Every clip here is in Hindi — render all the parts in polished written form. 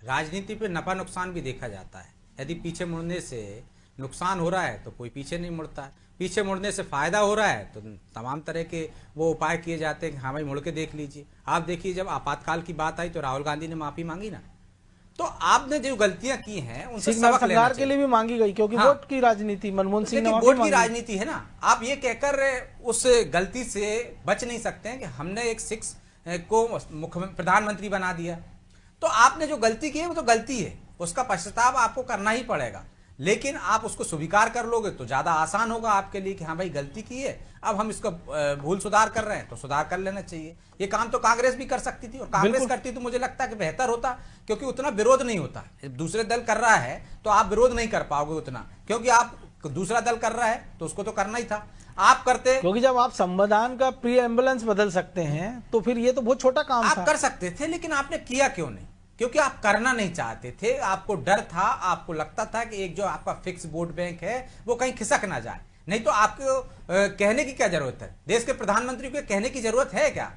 राजनीति पे नफा नुकसान भी देखा जाता है। यदि पीछे मुड़ने से नुकसान हो रहा है तो कोई पीछे नहीं मुड़ता है, पीछे मुड़ने से फायदा हो रहा है तो तमाम तरह के वो उपाय किए जाते हैं कि हाँ भाई मुड़ के देख लीजिए। आप देखिए जब आपातकाल की बात आई तो राहुल गांधी ने माफी मांगी ना। तो आपने जो गलतियां की हैं उनसे सबक लेना चाहिए। के लिए भी मांगी गई क्योंकि हाँ। वोट की राजनीति, मनमोहन सिंह ने वोट की राजनीति है ना। आप ये कहकर उस गलती से बच नहीं सकते हैं कि हमने एक सिक्स को प्रधानमंत्री बना दिया। तो आपने जो गलती की है वो तो गलती है, उसका पश्चाताप आपको करना ही पड़ेगा। लेकिन आप उसको स्वीकार कर लोगे तो ज्यादा आसान होगा आपके लिए कि हाँ भाई गलती की है, अब हम इसका भूल सुधार कर रहे हैं तो सुधार कर लेना चाहिए। ये काम तो कांग्रेस भी कर सकती थी और कांग्रेस करती तो मुझे लगता है कि बेहतर होता, क्योंकि उतना विरोध नहीं होता। दूसरे दल कर रहा है तो आप विरोध नहीं कर पाओगे उतना, क्योंकि आप दूसरा दल कर रहा है तो उसको तो करना ही था, आप करते। क्योंकि जब आप संविधान का प्री एम्बुलेंस बदल सकते हैं तो फिर ये तो बहुत छोटा काम था। आप कर सकते थे, लेकिन आपने किया क्यों नहीं? क्योंकि आप करना नहीं चाहते थे, आपको डर था, आपको लगता था कि एक जो आपका फिक्स वोट बैंक है वो कहीं खिसक ना जाए। नहीं तो आपको कहने की क्या जरूरत है? देश के प्रधानमंत्री को कहने की जरूरत है क्या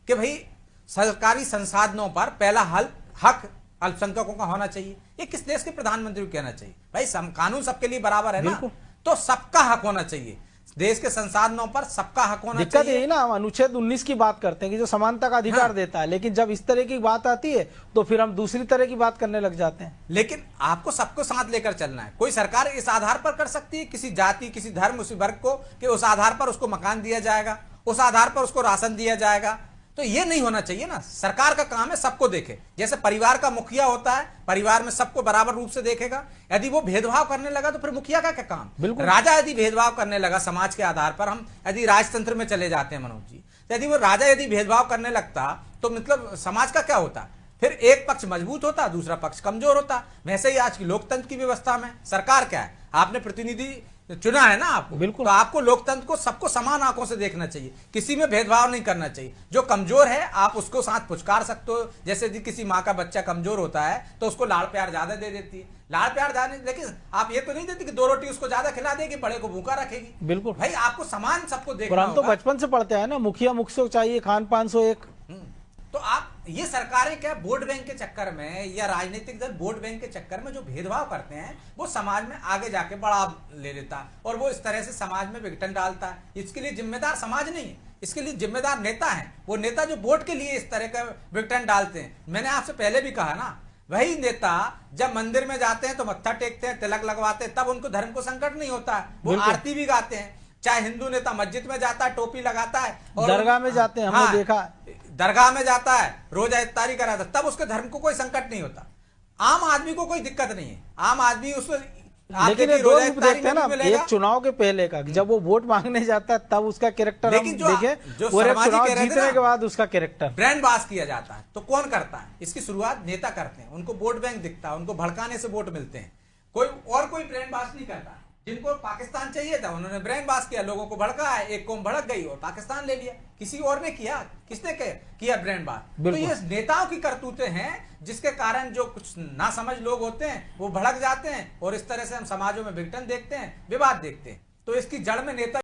कि भाई सरकारी संसाधनों पर पहला हक अल्पसंख्यकों का होना चाहिए? ये किस देश के प्रधानमंत्री को कहना चाहिए? भाई कानून सबके लिए बराबर है ना, तो सबका हक होना चाहिए, देश के संसाधनों पर सबका हक होना चाहिए। दिक्कत यही ना, हम अनुच्छेद 19 की बात करते हैं कि जो समानता का अधिकार देता है, लेकिन जब इस तरह की बात आती है तो फिर हम दूसरी तरह की बात करने लग जाते हैं। लेकिन आपको सबको साथ लेकर चलना है। कोई सरकार इस आधार पर कर सकती है किसी जाति, किसी धर्म, उसी वर्ग को कि उस आधार पर उसको मकान दिया जाएगा, उस आधार पर उसको राशन दिया जाएगा, तो ये नहीं होना चाहिए ना। सरकार का काम है सबको देखे, जैसे परिवार का मुखिया होता है, परिवार में सबको बराबर रूप से देखेगा। यदि वो भेदभाव करने लगा तो फिर मुखिया का क्या काम? राजा यदि भेदभाव करने लगा समाज के आधार पर, हम यदि राजतंत्र में चले जाते हैं मनोज जी, तो यदि वो राजा यदि भेदभाव करने लगता तो मतलब समाज का क्या होता? फिर एक पक्ष मजबूत होता, दूसरा पक्ष कमजोर होता। वैसे ही आज की लोकतंत्र की व्यवस्था में सरकार क्या है, आपने प्रतिनिधि चुना है ना आपको, बिल्कुल, तो आपको लोकतंत्र को सबको समान आंखों से देखना चाहिए, किसी में भेदभाव नहीं करना चाहिए। जो कमजोर है आप उसको साथ पुचकार सकते हो, जैसे यदि किसी माँ का बच्चा कमजोर होता है तो उसको लाड़ प्यार ज्यादा दे देती है, लाड़ प्यार ज्यादा, लेकिन आप ये तो नहीं देती कि 2 रोटी उसको ज्यादा खिला देगी, बड़े को भूखा रखेगी। बिल्कुल भाई, आपको समान सबको देखना हम तो बचपन से पढ़ते हैं ना, मुखिया मुख से चाहिए, खान 501। तो आप ये सरकारें क्या वोट बैंक के चक्कर में या राजनीतिक दल वोट बैंक के चक्कर में जो भेदभाव करते हैं वो समाज में आगे जाके बड़ा ले लेता है और वो इस तरह से समाज में विघटन डालता है। इसके लिए जिम्मेदार समाज नहीं है, इसके लिए जिम्मेदार नेता है। वो नेता जो वोट के लिए इस तरह का विघटन डालते हैं। मैंने आपसे पहले भी कहा ना, वही नेता जब मंदिर में जाते हैं तो मत्था टेकते हैं, तिलक लगवाते हैं, तब उनको धर्म को संकट नहीं होता है, वो आरती भी गाते हैं। चाहे हिंदू नेता मस्जिद में जाता है, टोपी लगाता है और दरगाह में जाते हैं, हमने देखा, दरगाह में जाता है, रोजा इफ्तारी कराता है, तब उसके धर्म को कोई संकट नहीं होता। आम आदमी को कोई दिक्कत नहीं है, आम आदमी उसको, लेकिन ये दो रूप देखते हैं ना, एक चुनाव के पहले का, जब वो वोट मांगने जाता है तब उसका कैरेक्टर हम देखें, और एक चुनाव जीतने के बाद उसका कैरेक्टर ब्रांड बास किया जाता है। तो कौन करता है इसकी शुरुआत? नेता करते हैं, उनको वोट बैंक दिखता है, उनको भड़काने से वोट मिलते हैं। कोई ब्रांड बास नहीं करता। जिनको पाकिस्तान चाहिए था उन्होंने ब्रेन बास किया, लोगों को भड़का है, एक कौम भड़क गई और पाकिस्तान ले लिया। किसी और ने किया? किसने किया ब्रेन बास? तो ये नेताओं की करतूतें हैं जिसके कारण जो कुछ ना समझ लोग होते हैं वो भड़क जाते हैं और इस तरह से हम समाजों में विघटन देखते हैं, विवाद देखते हैं। तो इसकी जड़ में नेता